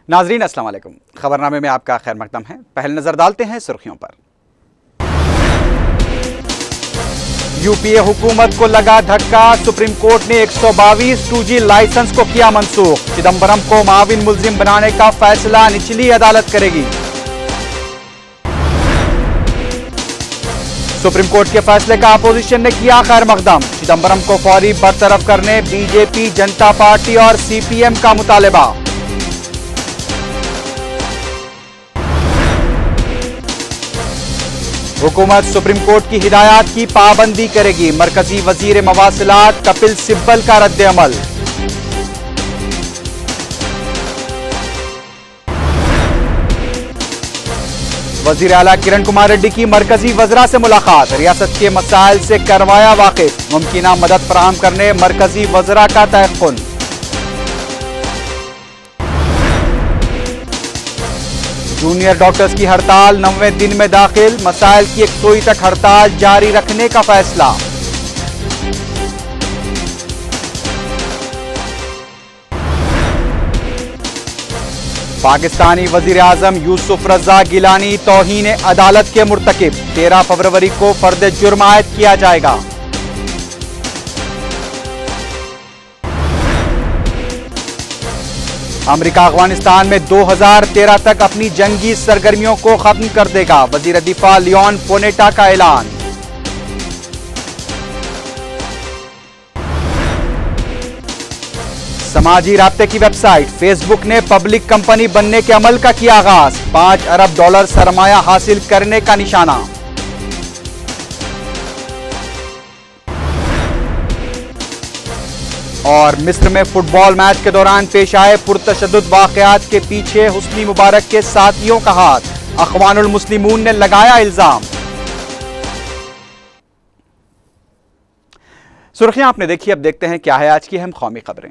नाजरीन अस्सलाम वालेकुम। खबरनामे में आपका खैर मकदम है। पहले नजर डालते हैं सुर्खियों पर। यूपीए हुकूमत को लगा धक्का, सुप्रीम कोर्ट ने 122 2G लाइसेंस को किया मंसूख। चिदंबरम को माविन मुल्जिम बनाने का फैसला निचली अदालत करेगी। सुप्रीम कोर्ट के फैसले का अपोजिशन ने किया खैर मकदम। चिदंबरम को फौरी बरतरफ करने बीजेपी, जनता पार्टी और सीपीएम का मुतालबा। हुकूमत सुप्रीम कोर्ट की हिदायत की पाबंदी करेगी। मरकजी वजीर मवासिलात कपिल सिब्बल का रद्द-ए-अमल। वजीर आला किरण कुमार रेड्डी की मरकजी वज़रा से मुलाकात। रियासत के मसाइल से करवाया वाकिफ। मुमकिना मदद फराहम करने मरकजी वज़रा का तयक्कुन। जूनियर डॉक्टर्स की हड़ताल 9वें दिन में दाखिल। मसाइल की 100 तक हड़ताल जारी रखने का फैसला। पाकिस्तानी वजीर आजम यूसुफ रजा गिलानी तौहीन अदालत के मुर्तकिब। 13 फरवरी को फर्द जुर्म आयद किया जाएगा। अमेरिका अफगानिस्तान में 2013 तक अपनी जंगी सरगर्मियों को खत्म कर देगा। वजीर दिफा लियोन पोनेटा का ऐलान। समाजी राब्ते की वेबसाइट फेसबुक ने पब्लिक कंपनी बनने के अमल का किया आगाज। $5 अरब सरमाया हासिल करने का निशाना। और मिस्र में फुटबॉल मैच के दौरान पेश आए पुरतशद्दुद वाकयात के पीछे हुस्नी मुबारक के साथियों का हाथ। अखवानुल मुस्लिमून ने लगाया इल्जाम। सुर्खियां आपने देखी, अब देखते हैं क्या है आज की अहम कौमी खबरें।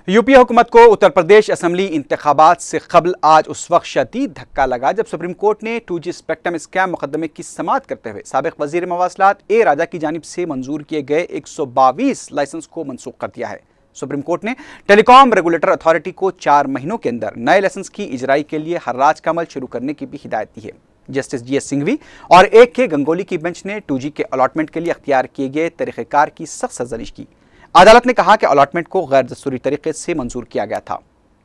यूपी हुकूमत को उत्तर प्रदेश असेंबली इंतखाबात से कबल आज उस वक्त शदीद धक्का लगा जब सुप्रीम कोर्ट ने 2G स्पेक्ट्रम स्कैम मुकदमे की समाअत करते हुए साबिक वजीर मवासिलात ए राजा की जानिब से मंजूर किए गए 122 लाइसेंस को मनसूख कर दिया है। सुप्रीम कोर्ट ने टेलीकॉम रेगुलेटर अथॉरिटी को 4 महीनों के अंदर नए लाइसेंस की इजराई के लिए हर्राज का अमल शुरू करने की भी हिदायत दी है। जस्टिस GS सिंघवी और AK गंगोली की बेंच ने 2G के अलॉटमेंट के लिए अख्तियार किए गए तरीक़ेकार की सख्त सरजनिश की। अदालत ने कहा कि अलॉटमेंट को गैर दस्तूरी तरीके से मंजूर किया गया था।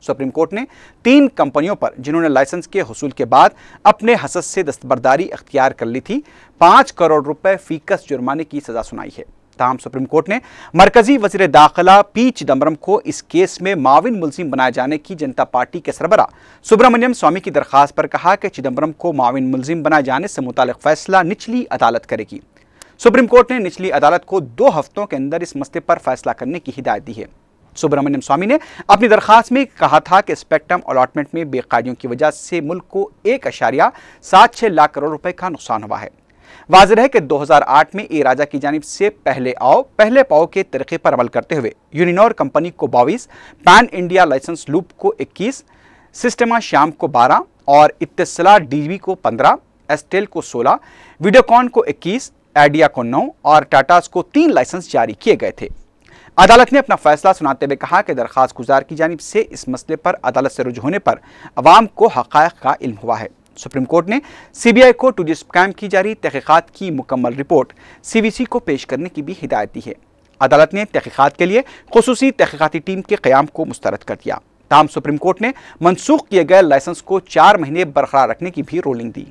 सुप्रीम कोर्ट ने 3 कंपनियों पर जिन्होंने लाइसेंस के हुसूल के बाद अपने हसद से दस्तबरदारी अख्तियार कर ली थी 5 करोड़ रुपए फीकस जुर्माने की सजा सुनाई है। ताहम सुप्रीम कोर्ट ने मरकजी वजीर दाखिला P चिदंबरम को इस केस में माविन मुल्जिम बनाए जाने की जनता पार्टी के सरबराह सुब्रमण्यम स्वामी की दरखास्त पर कहा कि चिदंबरम को माविन मुल्जिम बनाए जाने से मुतालिक फैसला निचली अदालत करेगी। सुप्रीम कोर्ट ने निचली अदालत को 2 हफ्तों के अंदर इस मसले पर फैसला करने की हिदायत दी है। सुब्रमण्यम स्वामी ने अपनी दरखास्त में कहा था कि स्पेक्ट्रम अलॉटमेंट में बेकायदियों की वजह से मुल्क को 1.76 लाख करोड़ रुपए का नुकसान हुआ है। वाज़ेह है कि 2008 में ए राजा की जानिब से पहले आओ पहले पाओ के तरीके पर अमल करते हुए यूनिनॉर कंपनी को 22, पैन इंडिया लाइसेंस लूप को 21, सिस्टमा श्याम को 12 और इत्तिसलात DB को 15, एस्टेल को 16, वीडियोकॉन को 21, आइडिया को 9 और टाटास को 3 लाइसेंस जारी किए गए थे। अदालत ने अपना फैसला सुनाते हुए कहा कि दरखास्त गुजार की जानिब से इस मसले पर अदालत से रुजू होने पर अवाम को हक़ाइक़ का इल्म हुआ है। सुप्रीम कोर्ट ने CBI को 2G स्कैम की जारी तहक़ीक़ात की मुकम्मल रिपोर्ट CVC को पेश करने की भी हिदायत दी है। अदालत ने तहक़ीक़ात के लिए खुसूसी तहक़ीक़ाती टीम के क़याम को मुस्तरद कर दिया। ताहम सुप्रीम कोर्ट ने मनसूख किए गए लाइसेंस को 4 महीने बरकरार रखने की भी रूलिंग दी।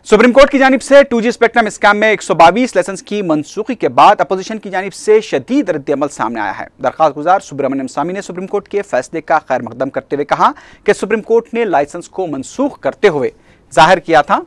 सुप्रीम कोर्ट की जानिब से 2G स्पेक्ट्रम स्कैम में 122 लाइसेंस की मनसूखी के बाद अपोजिशन की जानिब से शदीद रद्द-ए-अमल सामने आया है। दरखास्त गुजार सुब्रमण्यम स्वामी ने सुप्रीम कोर्ट के फैसले का खैर मकदम करते हुए कहा कि सुप्रीम कोर्ट ने लाइसेंस को मनसूख करते हुए जाहिर किया था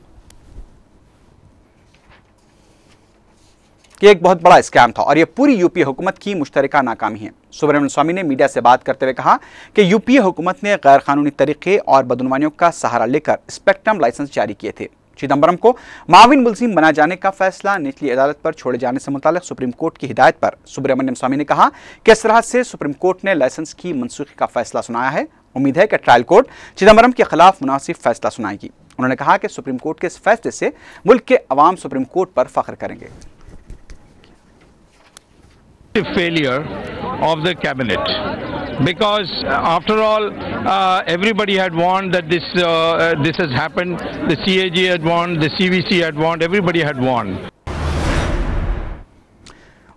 कि एक बहुत बड़ा स्कैम था और यह पूरी यूपीए हुकूमत की मुश्तरका नाकामी है। सुब्रमण्यम स्वामी ने मीडिया से बात करते हुए कहा कि यूपीए हुकूमत ने गैर कानूनी तरीके और बदनुमानियों का सहारा लेकर स्पेक्ट्रम लाइसेंस जारी किए थे। चिदंबरम को माविन मुल्जिम बनाए जाने का फैसला निचली अदालत पर छोड़े जाने से मुताल्लिक सुप्रीम कोर्ट की हिदायत पर सुब्रमण्यम स्वामी ने कहा कि इस तरह से सुप्रीम कोर्ट ने लाइसेंस की मनसूखी का फैसला सुनाया है। उम्मीद है कि ट्रायल कोर्ट चिदंबरम के खिलाफ मुनासिब फैसला सुनाएगी। उन्होंने कहा कि सुप्रीम कोर्ट के इस फैसले से मुल्क के अवाम सुप्रीम कोर्ट पर फख्र करेंगे। Failure of the cabinet, because after all everybody had warned that this has happened. The CAG had warned, the CVC had warned, everybody had warned.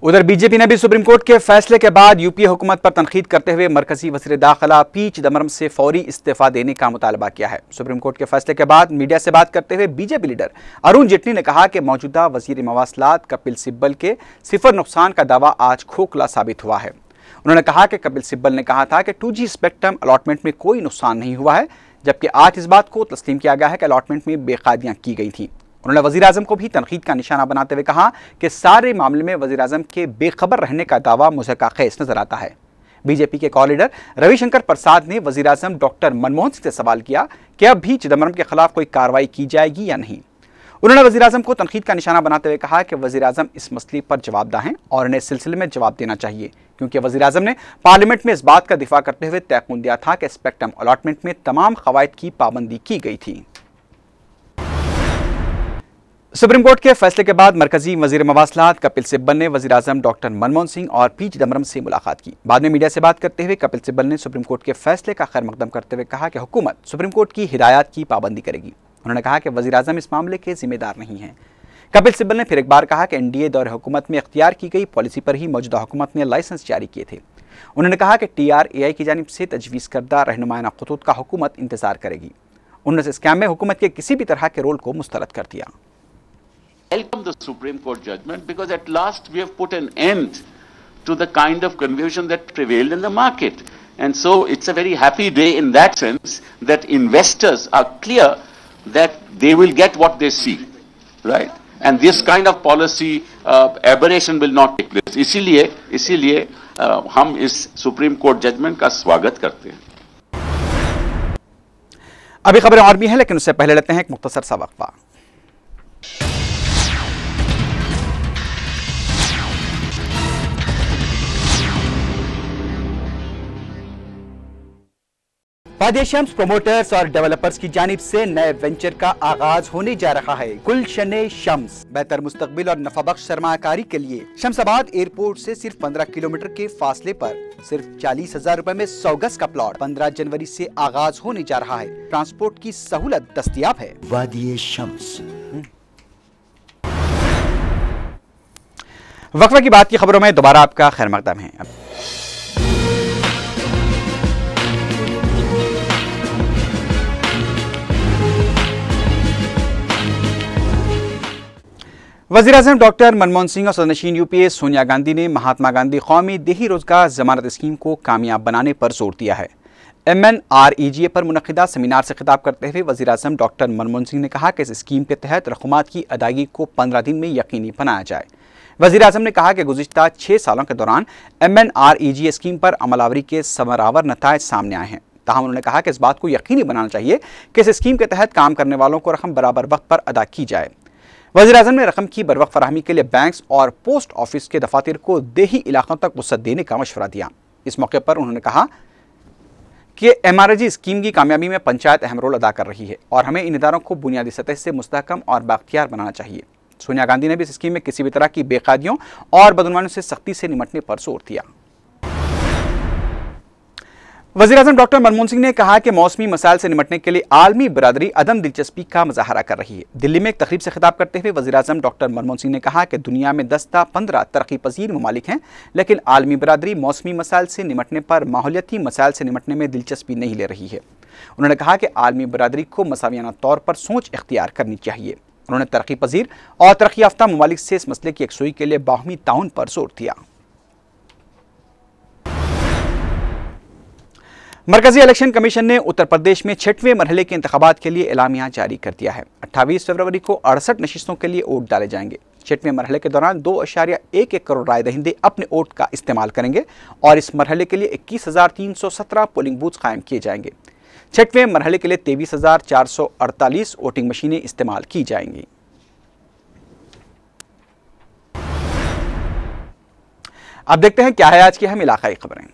उधर बीजेपी ने भी सुप्रीम कोर्ट के फैसले के बाद यूपीए हुकूमत पर तनकीद करते हुए मरकजी वज़ीर दाखिला पी चिदम्बरम से फौरी इस्तीफा देने का मुतालबा किया है। सुप्रीम कोर्ट के फैसले के बाद मीडिया से बात करते हुए बीजेपी लीडर अरुण जेटली ने कहा कि मौजूदा वज़ीर मवासलात कपिल सिब्बल के सिफर नुकसान का दावा आज खोखला साबित हुआ है। उन्होंने कहा कि कपिल सिब्बल ने कहा था कि 2G स्पेक्ट्रम अलॉटमेंट में कोई नुकसान नहीं हुआ है, जबकि आज इस बात को तस्लीम किया गया है कि अलॉटमेंट में बेकायदियां की गई थी। उन्होंने वज़ीर आज़म को भी तनकीद का निशाना बनाते हुए कहा कि सारे मामले में वज़ीर आज़म के बेखबर रहने का दावा मुज़क्काखेज़ नजर आता है। बीजेपी के कॉ लीडर रविशंकर प्रसाद ने वज़ीर आज़म डॉक्टर मनमोहन सिंह से सवाल किया कि अब भी चिदम्बरम के खिलाफ कोई कार्रवाई की जाएगी या नहीं। उन्होंने वज़ीर आज़म को तनकीद का निशाना बनाते हुए कहा कि वज़ीर आज़म इस मसले पर जवाबदाह हैं और इन्हें इस सिलसिले में जवाब देना चाहिए, क्योंकि वज़ीर आज़म ने पार्लियामेंट में इस बात का दिफा करते हुए तयक़ुन दिया था कि स्पेक्ट्रम अलॉटमेंट में तमाम क़वायद की पाबंदी की गई थी। सुप्रीम कोर्ट के फैसले के बाद मरकजी वज़ीर मवासलात कपिल सिब्बल ने वज़ीर आज़म डॉक्टर मनमोहन सिंह और पी चिदम्बरम से मुलाकात की। बाद में मीडिया से बात करते हुए कपिल सिब्बल ने सुप्रीम कोर्ट के फैसले का खैर मकदम करते हुए कहा कि हुकूमत सुप्रीम कोर्ट की हिदायत की पाबंदी करेगी। उन्होंने कहा कि वज़ीर आज़म इस मामले के जिम्मेदार नहीं हैं। कपिल सिब्बल ने फिर एक बार कहा कि एनडीए दौर हुकूमत में इख्तियार की गई पॉलिसी पर ही मौजूदा हुकूमत ने लाइसेंस जारी किए थे। उन्होंने कहा कि TRAI की जानिब से तजवीज़ करदा रहनुमायाना खतूत का हुकूमत इंतजार करेगी। उन्होंने इस स्कैम में हुकूमत के किसी भी तरह के रोल को मुस्तरद कर दिया। Welcome the Supreme Court judgment, because at last we have put an end to the kind of confusion that prevailed in the market. And so it's a very happy day in that sense that investors are clear that they will get what they see, right? And this kind of policy aberration will not take place. इसीलिए हम इस supreme court judgement का स्वागत करते हैं। अभी खबरें और भी हैं, लेकिन उससे पहले लेते हैं एक मुख्तसर सा वक्फा। वादी शम्स प्रोमोटर्स और डेवलपर्स की जानिब से नए वेंचर का आगाज होने जा रहा है। गुलशने शम्स बेहतर मुस्तकबिल और नफाबख्श सरमायाकारी के लिए शमसाबाद एयरपोर्ट से सिर्फ 15 किलोमीटर के फासले पर सिर्फ 40,000 रुपए में 100 गज का प्लॉट 15 जनवरी से आगाज होने जा रहा है। ट्रांसपोर्ट की सहूलत दस्तयाब है। वादी शम्स। वक्फा की बात की खबरों में दोबारा आपका खैर मकदम है। वज़ीर आज़म डॉक्टर मनमोहन सिंह और सदरनशीन यूपीए सोनिया गांधी ने महात्मा गांधी कौमी देही रोजगार जमानत स्कीम को कामयाब बनाने पर जोर दिया है। MNREGA पर मुनक़िदा सेमिनार से खिताब करते हुए वज़ीर आज़म डॉक्टर मनमोहन सिंह ने कहा कि इस स्कीम के तहत रक़ुमात की अदायगी को 15 दिन में यकीनी बनाया जाए। वज़ीर आज़म ने कहा कि गुज़िश्ता 6 सालों के दौरान MNREGA स्कीम पर अमलावरी के समरावर नताइज सामने आए हैं। ताहम उन्होंने कहा कि इस बात को यकीनी बनाना चाहिए कि इस स्कीम के तहत काम करने वालों को रकम बराबर वक्त पर अदा की जाए। वज़ीर आज़म ने रकम की बरवक्त फराहमी के लिए बैंक्स और पोस्ट ऑफिस के दफातर को देही इलाकों तक वसअत देने का मशवरा दिया। इस मौके पर उन्होंने कहा कि MREGA स्कीम की कामयाबी में पंचायत अहम रोल अदा कर रही है और हमें इन इदारों को बुनियादी सतह से मुस्तहकम और बाख्तियार बनाना चाहिए। सोनिया गांधी ने भी इस स्कीम में किसी भी तरह की बेकायदियों और बदनुमानियों से सख्ती से निपटने पर जोर दिया। वज़ीर आज़म डॉक्टर मनमोहन सिंह ने कहा कि मौसमी मसाइल से निपटने के लिए आलमी बरादरी अदम दिलचस्पी का मुजाहरा कर रही है। दिल्ली में एक तकरीब से खिताब करते हुए वज़ीर आज़म डॉक्टर मनमोहन सिंह ने कहा कि दुनिया में 10 या 15 तरक्की पजीर ममालिक हैं, लेकिन आलमी बरादरी मौसमी मसाइल से निपटने पर माहौलियाती मसाइल से निपटने में दिलचस्पी नहीं ले रही है। उन्होंने कहा कि आलमी बरादरी को मसावियाना तौर पर सोच इख्तियार करनी चाहिए। उन्होंने तरक्की पजीर और तरक्की याफ्ता ममालिक से इस मसले की यकसुई के लिए बाहमी ताउन पर जोर दिया। मरकजी इलेक्शन कमीशन ने उत्तर प्रदेश में 6वें मरहले के इंतखाबात के लिए एलामिया जारी कर दिया है। 28 फरवरी को 68 नशिस्तों के लिए वोट डाले जाएंगे। 6वें मरहले के दौरान 2.11 करोड़ राय दहिंदे अपने वोट का इस्तेमाल करेंगे और इस मरहले के लिए 21,317 पोलिंग बूथ कायम किए जाएंगे। 6वें मरहले के लिए 23,448 वोटिंग मशीनें इस्तेमाल की जाएंगी। अब देखते हैं क्या है आज की अहम इलाकाई खबरें।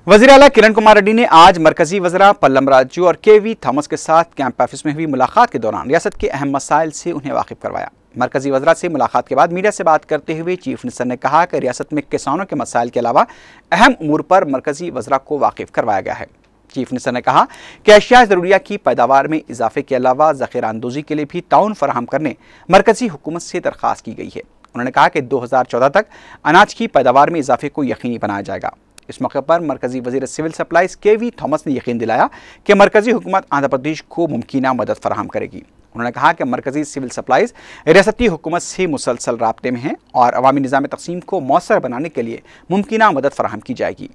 वज़ीर आला किरण कुमार रेड्डी ने आज मरकजी वज़रा पल्लम राजू और के.वी. थॉमस के साथ कैंप ऑफिस में हुई मुलाकात के दौरान रियासत के अहम मसाइल से उन्हें वाकिफ करवाया। मरकजी वज़रा से मुलाकात के बाद मीडिया से बात करते हुए चीफ मिनिस्टर ने कहा कि रियासत में किसानों के मसाइल के अलावा अहम उमूर पर मरकजी वज़रा को वाकिफ करवाया गया है। चीफ मिनिस्टर ने कहा कि अशिया ज़रूरिया की पैदावार में इजाफे के अलावा ज़ख़ीरा अंदोज़ी के लिए भी ताउन फराहम करने मरकजी हुकूमत से दरख्वास्त की गई है। उन्होंने कहा कि 2014 तक अनाज की पैदावार में इजाफे को यकीनी बनाया जाएगा। इस मौके पर मरकजी वज़ीर सिविल सप्लाईज के.वी. थॉमस ने यकीन दिलाया कि मरकजी हुकूमत आंध्र प्रदेश को मुमकिना मदद फराहम करेगी। उन्होंने कहा कि मरकजी सिविल सप्लाईज रियासती हुकूमत से मुसलसल राब्ते में हैं और अवामी निज़ाम तक़सीम को मौसर बनाने के लिए मुमकिना मदद फराहम की जाएगी।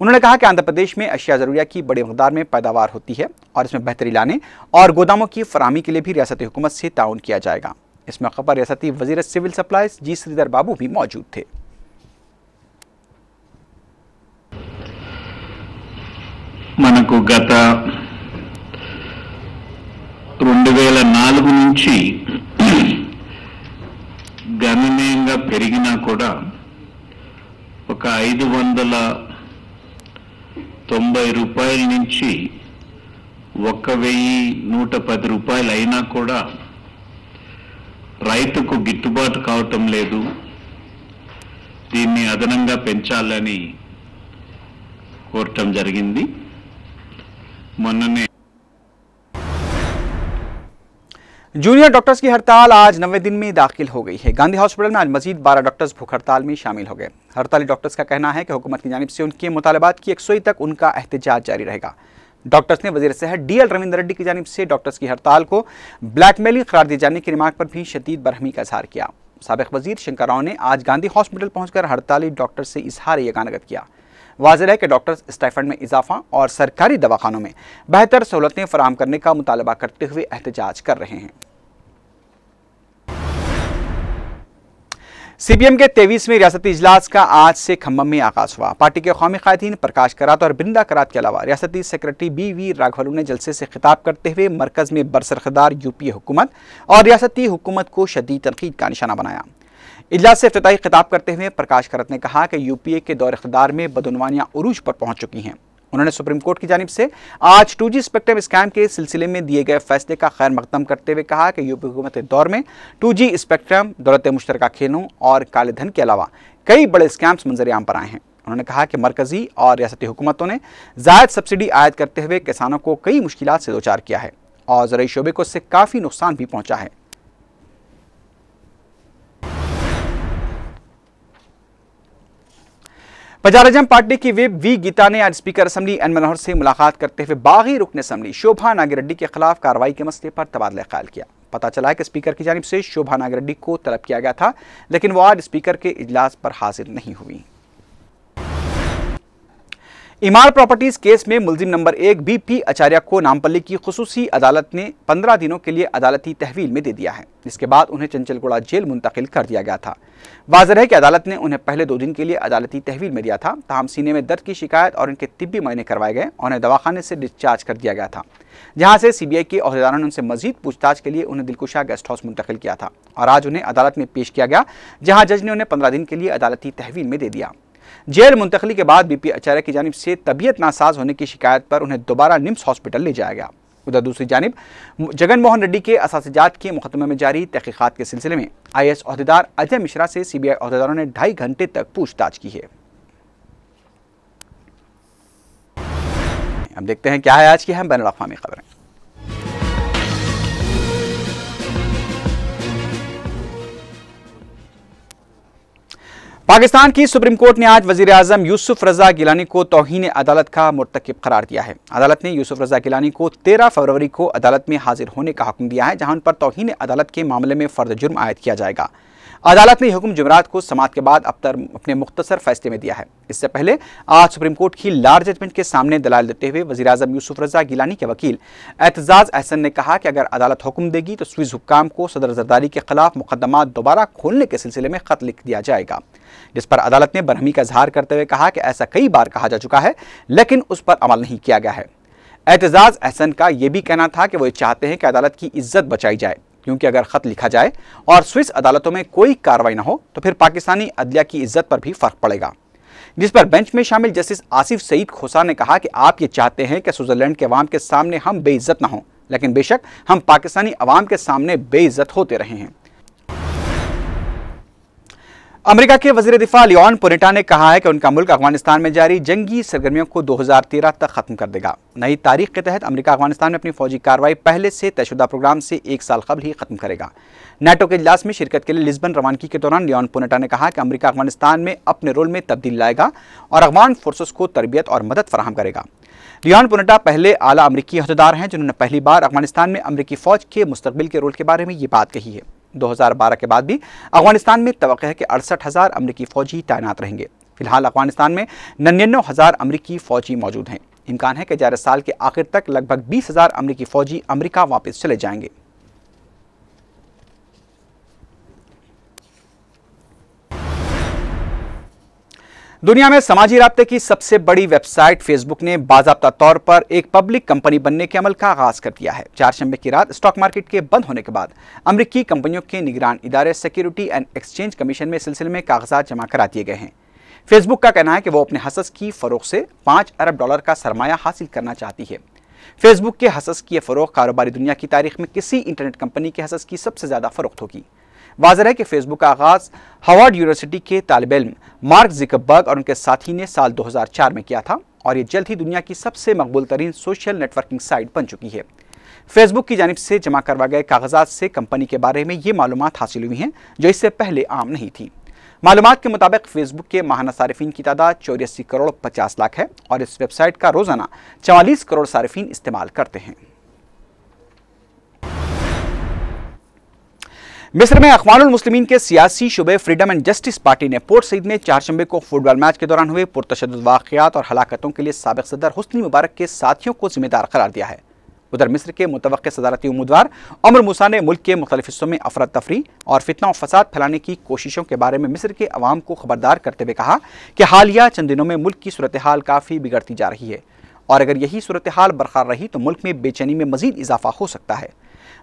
उन्होंने कहा कि आंध्र प्रदेश में अशिया ज़रूरिया की बड़ी मकदार में पैदावार होती है और इसमें बेहतरी लाने और गोदामों की फराहमी के लिए भी रियासती हुकूमत से ताउन किया जाएगा। इस मौके पर रियासती वज़ीर सिविल सप्लाईज जी श्रीधर बाबू भी मौजूद थे। మనకు గత 2004 నుంచి గణనీయంగా పెరిగినా కూడా ఒక 590 రూపాయల నుంచి 1110 రూపాయలు అయినా కూడా రైతుకు గిట్టుబాటు కావటం లేదు। దీన్ని అదనంగా పెంచాలని కోరటం జరిగింది। जूनियर डॉक्टर्स की हड़ताल आज 90 दिन में दाखिल हो गई है। गांधी हॉस्पिटल में आज मजीद 12 डॉक्टर्स भूख हड़ताल में शामिल हो गए। हड़ताली डॉक्टर्स का कहना है कि हुकूमत की जानिब से उनके मुतालबात की 100 तक उनका एहतजाज जारी रहेगा। डॉक्टर्स ने वज़ीर सेहत डी.एल. रविंद्र रेड्डी की जानिब से डॉक्टर्स की हड़ताल को ब्लैकमेलिंग करार दिए जाने की रिमार्क पर भी शदीद बरहमी का इजहार किया। साबिक वज़ीर शंकर राव ने आज गांधी हॉस्पिटल पहुंचकर हड़ताली डॉक्टर से इजहार यकानगत किया। वाज़ेह है कि डॉक्टर्स स्टाइफंड में इजाफा और सरकारी दवाखानों में बेहतर सहूलतें फराहम करने का मुतालबा करते हुए एहतजाज कर रहे हैं। CPM के 23वें रियासती इजलास का आज से खम्मम में आगाज हुआ। पार्टी के कौमी कायदीन प्रकाश करात और बिंदा करात के अलावा रियासती सेक्रेटरी BV राघवलू ने जलसे से खिताब करते हुए मरकज में बरसरखदार यूपीए हुकूमत और रियासती हुकूमत को शदीद तनकीद का निशाना बनाया। इजलास से इफ्तिताही खिताब करते हुए प्रकाश करात ने कहा कि यूपीए के दौर इख्तिदार में बदउनवानियां उरूज पर पहुंच चुकी हैं। उन्होंने सुप्रीम कोर्ट की जानिब से आज 2G स्पेक्ट्रम स्कैम के सिलसिले में दिए गए फैसले का खैर मकदम करते हुए कहा कि यूपी हुकूमत के दौर में 2G स्पेक्ट्रम, दौलत मुश्तरका खेलों और काले धन के अलावा कई बड़े स्कैम्स मंजर-ए-आम पर आए हैं। उन्होंने कहा कि मरकजी और रियासती हुकूमतों ने जायद सब्सिडी आयद करते हुए किसानों को कई मुश्किलात से दोचार किया है और ज़राई शोबे को इससे काफ़ी नुकसान भी पहुँचा है। पंजाब अजम पार्टी की विप वी गीता ने आज स्पीकर असम्बली एन मनोहर से मुलाकात करते हुए बागी रुकन असम्बली शोभा नागिरेड्डी के खिलाफ कार्रवाई के मसले पर तबादला ख्याल किया। पता चला है कि स्पीकर की जानिब से शोभा नागिरेड्डी को तलब किया गया था, लेकिन वो आज स्पीकर के इजलास पर हाजिर नहीं हुई। इमार प्रॉपर्टीज केस में मुलजिम नंबर 1 BP आचार्य को नामपल्ली की खुसूसी अदालत ने 15 दिनों के लिए अदालती तहवील में दे दिया है, जिसके बाद उन्हें चंचलगुड़ा जेल मुंतकिल कर दिया गया था। वाज़ेह है कि अदालत ने उन्हें पहले 2 दिन के लिए अदालती तहवील में दिया था, ताहम सीने में दर्द की शिकायत और उनके तिब्बी मायने करवाए गए और उन्हें दवाखाने से डिस्चार्ज कर दिया गया था, जहां से CBI के अहदेदारों ने उनसे मजीद पूछताछ के लिए उन्हें दिलकुशा गेस्ट हाउस मुंतकिल किया था और आज उन्हें अदालत में पेश किया गया, जहाँ जज ने उन्हें 15 दिन के लिए अदालती तहवील में दे दिया। जेल मुंतकली के बाद BP आचार्य की जानिब से तबीयत नासाज होने की शिकायत पर उन्हें दोबारा निम्स हॉस्पिटल ले जाया गया। उधर दूसरी जानिब जगन मोहन रेड्डी के असातिजात के मुकदमे में जारी तहकीकात के सिलसिले में IAS अहदेदार अजय मिश्रा से CBI अहदेदारों ने 2.5 घंटे तक पूछताछ की है। अब देखते हैं क्या है आज की अहम बैनुल-अक़वामी खबरें। पाकिस्तान की सुप्रीम कोर्ट ने आज वज़ीर आज़म यूसुफ रज़ा गिलानी को तौहीन अदालत का मुर्तकिब करार दिया है। अदालत ने यूसुफ रज़ा गिलानी को 13 फरवरी को अदालत में हाजिर होने का हुक्म दिया है, जहां उन पर तौहीन अदालत के मामले में फ़र्द जुर्म आयद किया जाएगा। अदालत ने यह हुक्म जुमेरात को समाअत के बाद अपने मुख्तसर फैसले में दिया है। इससे पहले आज सुप्रीम कोर्ट की लार्ज जजमेंट के सामने दलाल देते हुए वज़ीर आज़म यूसुफ रज़ा गिलानी के वकील एतजाज़ अहसन ने कहा कि अगर अदालत हुक्म देगी तो स्विस हुक्काम को सदर जरदारी के खिलाफ मुकदमा दोबारा खोलने के सिलसिले में खत लिख दिया जाएगा, जिस पर अदालत ने बरहमी का इजहार करते हुए कहा कि ऐसा कई बार कहा जा चुका है, लेकिन उस पर अमल नहीं किया गया है। एतजाज़ अहसन का यह भी कहना था कि वो चाहते हैं कि अदालत की इज्जत बचाई जाए, क्योंकि अगर खत लिखा जाए और स्विस अदालतों में कोई कार्रवाई न हो तो फिर पाकिस्तानी अदलिया की इज्जत पर भी फर्क पड़ेगा। जिस पर बेंच में शामिल जस्टिस आसिफ सईद खोसा ने कहा कि आप ये चाहते हैं कि स्विट्जरलैंड के अवाम के सामने हम बेइज्जत न हों, लेकिन बेशक हम पाकिस्तानी अवाम के सामने बेइज्जत होते रहे हैं। अमेरिका के वजीर दिफा लियोन पोनेटा ने कहा है कि उनका मुल्क अफगानिस्तान में जारी जंगी सरगर्मियों को 2013 तक खत्म कर देगा। नई तारीख के तहत अमेरिका अफगानिस्तान में अपनी फौजी कार्रवाई पहले से तयशुदा प्रोग्राम से 1 साल कबल ही खत्म करेगा। नाटो के इजलास में शिरकत के लिए लिस्बन रवानगी के दौरान लियोन पोनेटा ने कहा कि अमेरिका अफगानिस्तान में अपने रोल में तब्दीली लाएगा और अफगान फोर्सेस को तरबियत और मदद फराहम करेगा। लियोन पोनेटा पहले आला अमेरिकी अहदेदार हैं जिन्होंने पहली बार अफगानिस्तान में अमेरिकी फौज के मुस्तकबिल के रोल के बारे में ये बात कही है। 2012 के बाद भी अफगानिस्तान में तवक्को है कि 68,000 अमेरिकी फौजी तैनात रहेंगे। फिलहाल अफगानिस्तान में 99,000 अमेरिकी फौजी मौजूद हैं। इम्कान है कि जारी साल के आखिर तक लगभग 20,000 अमेरिकी फौजी अमेरिका वापस चले जाएंगे। दुनिया में समाजी राब्ते की सबसे बड़ी वेबसाइट फेसबुक ने बाज़ाब्ता तौर पर एक पब्लिक कंपनी बनने के अमल का आगाज कर दिया है। चारशंबे की रात स्टॉक मार्केट के बंद होने के बाद अमेरिकी कंपनियों के निगरान इदारे सिक्योरिटी एंड एक्सचेंज कमीशन में सिलसिले में कागजात जमा करा दिए गए हैं। फेसबुक का कहना है कि वो अपने हसस की फरोख से $5 अरब का सरमाया हासिल करना चाहती है। फेसबुक के हसस की फरोख कारोबारी दुनिया की तारीख में किसी इंटरनेट कंपनी के हसस की सबसे ज्यादा फरोख्त होगी। वाज़ेह है कि फेसबुक का आगाज हार्वर्ड यूनिवर्सिटी के तालिब इल्म मार्क ज़ुकरबर्ग और उनके साथी ने साल 2004 में किया था और ये जल्द ही दुनिया की सबसे मकबूल तरीन सोशल नेटवर्किंग साइट बन चुकी है। फेसबुक की जानिब से जमा करवाए गए कागजात से कंपनी के बारे में ये मालूमात हासिल हुई हैं जो इससे पहले आम नहीं थी। मालूमात के मुताबिक फेसबुक के माहाना सारिफीन की तादाद 84 करोड़ 50 लाख है और इस वेबसाइट का रोजाना 44 करोड़ सारिफीन इस्तेमाल करते हैं। मिस्र में अखवानुल मुस्लिमीन के सियासी शुबे फ्रीडम एंड जस्टिस पार्टी ने पोर्ट सईद में चारशंबे को फुटबॉल मैच के दौरान हुए पुरतशद्दुद वाक़यात और हलाकतों के लिए साबिक़ सदर हुस्नी मुबारक के साथियों को जिम्मेदार करार दिया है। उधर मिस्र के मुतवक्के सदारती उम्मीदवार उमर मूसा ने मुल्क के मुख्तलिफ हिस्सों में अफरा तफरी और फितना और फसाद फैलाने की कोशिशों के बारे में मिस्र के अवाम को खबरदार करते हुए कहा कि हालिया चंद दिनों में मुल्क की सूरत हाल काफ़ी बिगड़ती जा रही है और अगर यही सूरत हाल बरकरार रही तो मुल्क में बेचैनी में मजीद इजाफा हो सकता है।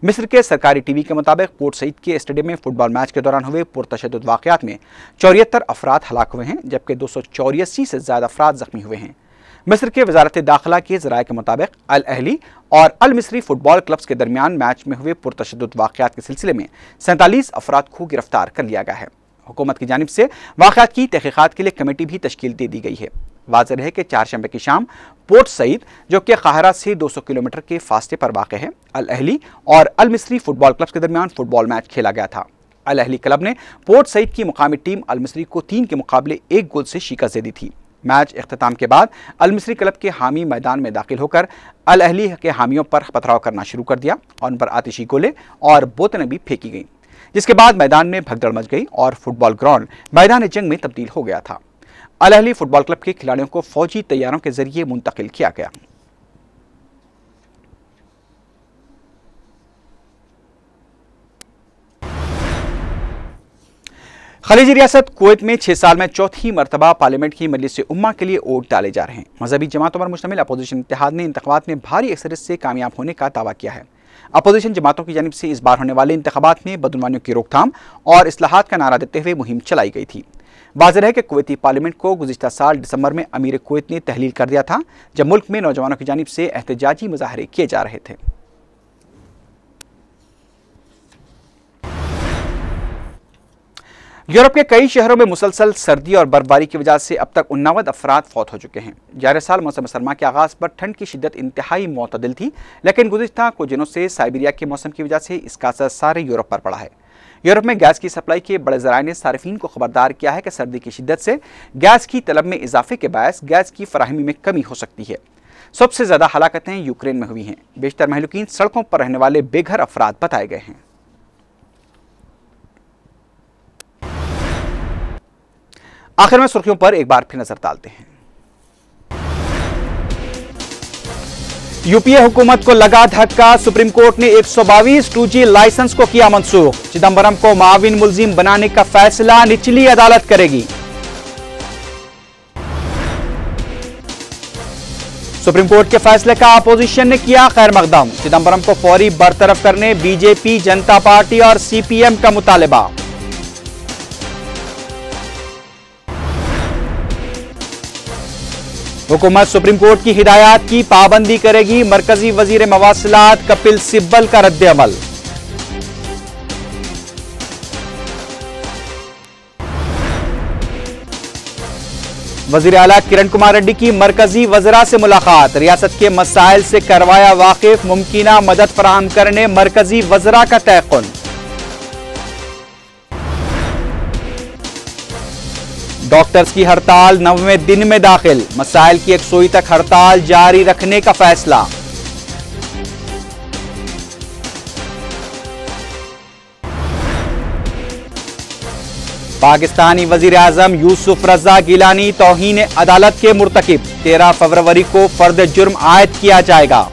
मिस्र के सरकारी टीवी के मुताबिक पोर्ट सईद के स्टेडियम में फुटबॉल मैच के दौरान हुए पुरतशद्दुद वाक़यात में 74 अफराद हलाक हुए हैं जबकि 284 से ज़्यादा अफराद जख्मी हुए हैं। मिस्र के वजारत दाखिला के ज़राए के मुताबिक अल अहली और अल मिस्री फुटबॉल क्लब्स के दरमियान मैच में हुए पुरतशद्दुद वाक़यात के सिलसिले में 47 अफराद को गिरफ्तार कर लिया गया है। हुकूमत की जानिब से वाक़यात की तहक़ीक़ात के लिए कमेटी भी तश्कील दे दी गई है। वाज़ेह है कि चारशंबे की शाम पोर्ट सईद जो कि काहिरा से 200 किलोमीटर के फासले पर वाक़ है, अल अहली और अल मिस्री फुटबॉल क्लब्स के दरमियान फुटबॉल मैच खेला गया था। अल अहली क्लब ने पोर्ट सईद की मुकामी टीम अल मिस्री को 3 के मुकाबले 1 गोल से शिकस्त दे दी थी। मैच इख्तिताम के बाद अल मिस्री क्लब के हामी मैदान में दाखिल होकर अल अहली के हामियों पर पथराव करना शुरू कर दिया और उन पर आतिशी गोले और बोतलें भी फेंकी गईं, जिसके बाद मैदान में भगदड़ मच गई और फुटबॉल ग्राउंड मैदान जंग में तब्दील हो गया था। अल अहली फुटबॉल क्लब के खिलाड़ियों को फौजी तैयारों के जरिए मुंतकिल किया गया। खलीजी रियासत कुवैत में 6 साल में चौथी मरतबा पार्लियामेंट की मजलिस उम्मा के लिए वोट डाले जा रहे हैं। मजहबी जमातों पर मुश्तमिल अपोजिशन इत्तेहाद ने इंतखाबात में भारी अक्सरियत से कामयाब होने का दावा किया है। अपोजिशन जमातों की जानिब से इस बार होने वाले इंतखाबात में बदनुमानियों की रोकथाम और इस्लाहात का नारा देते हुए मुहिम चलाई गई थी। वाज़ेह है कि कुवैती पार्लियामेंट को गुज़िश्ता साल दिसंबर में अमीर कुवैत ने तहलील कर दिया था जब मुल्क में नौजवानों की जानिब से एहतजाजी मुजाहरे किए जा रहे थे। यूरोप के कई शहरों में मुसलसल सर्दी और बर्फबारी की वजह से अब तक 89 अफराद फौत हो चुके हैं। जारी साल मौसम सरमा के आगाज पर ठंड की शिद्दत इंतहाई मुतदिल थी, लेकिन गुज़िश्ता कुछ दिनों से साइबेरिया के मौसम की वजह से इसका असर सारे यूरोप पर पड़ा है। यूरोप में गैस की सप्लाई के बड़े ज़राए ने सारिफीन को खबरदार किया है कि सर्दी की शिद्दत से गैस की तलब में इजाफे के बायस गैस की फराहमी में कमी हो सकती है। सबसे ज़्यादा हलाकतें यूक्रेन में हुई हैं। बेशतर महलूकीन सड़कों पर रहने वाले बेघर अफराद बताए गए हैं। आखिर में सुर्खियों पर एक बार फिर नजर डालते हैं। यूपीए हुकूमत को लगा धक्का, सुप्रीम कोर्ट ने 122 2G लाइसेंस को किया मंसूख। चिदंबरम को माविन मुलजिम बनाने का फैसला निचली अदालत करेगी। सुप्रीम कोर्ट के फैसले का अपोजिशन ने किया खैर मकदम। चिदंबरम को फौरी बरतरफ करने बीजेपी, जनता पार्टी और सीपीएम का मुतालबा। हुकूमत सुप्रीम कोर्ट की हिदायत की पाबंदी करेगी, मरकजी वजीर मवासिलात कपिल सिब्बल का रद्द-ए-अमल। वजीर आला किरण कुमार रेड्डी की मरकजी वज़रा से मुलाकात, रियासत के मसाइल से करवाया वाकिफ, मुमकिना मदद फराहम करने मरकजी वज़रा का तयक़ुन। डॉक्टर्स की हड़ताल 9वें दिन में दाखिल, मसाइल की 100 तक हड़ताल जारी रखने का फैसला। पाकिस्तानी वजीर आजम यूसुफ रजा गिलानी तौहीन अदालत के मुर्तकिब, 13 फरवरी को फर्द जुर्म आयद किया जाएगा।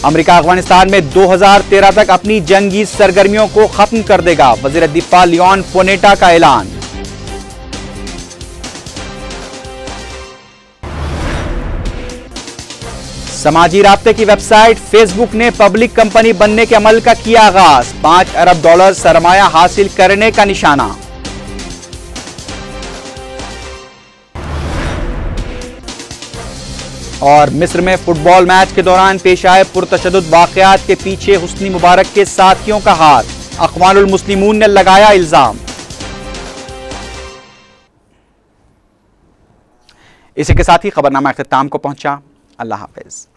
अमेरिका अफगानिस्तान में 2013 तक अपनी जंगी सरगर्मियों को खत्म कर देगा, वजीर दिफा लियोन पोनेटा का ऐलान। समाजी राब्ते की वेबसाइट फेसबुक ने पब्लिक कंपनी बनने के अमल का किया आगाज, $5 अरब सरमाया हासिल करने का निशाना। और मिस्र में फुटबॉल मैच के दौरान पेश आए पुरतशद्दुद वाकयात के पीछे हुस्नी मुबारक के साथियों का हाथ, अक़वानुल मुस्लिमून ने लगाया इल्जाम। इसी के साथ ही खबरनामा इख्तिताम को पहुंचा। अल्लाह हाफिज।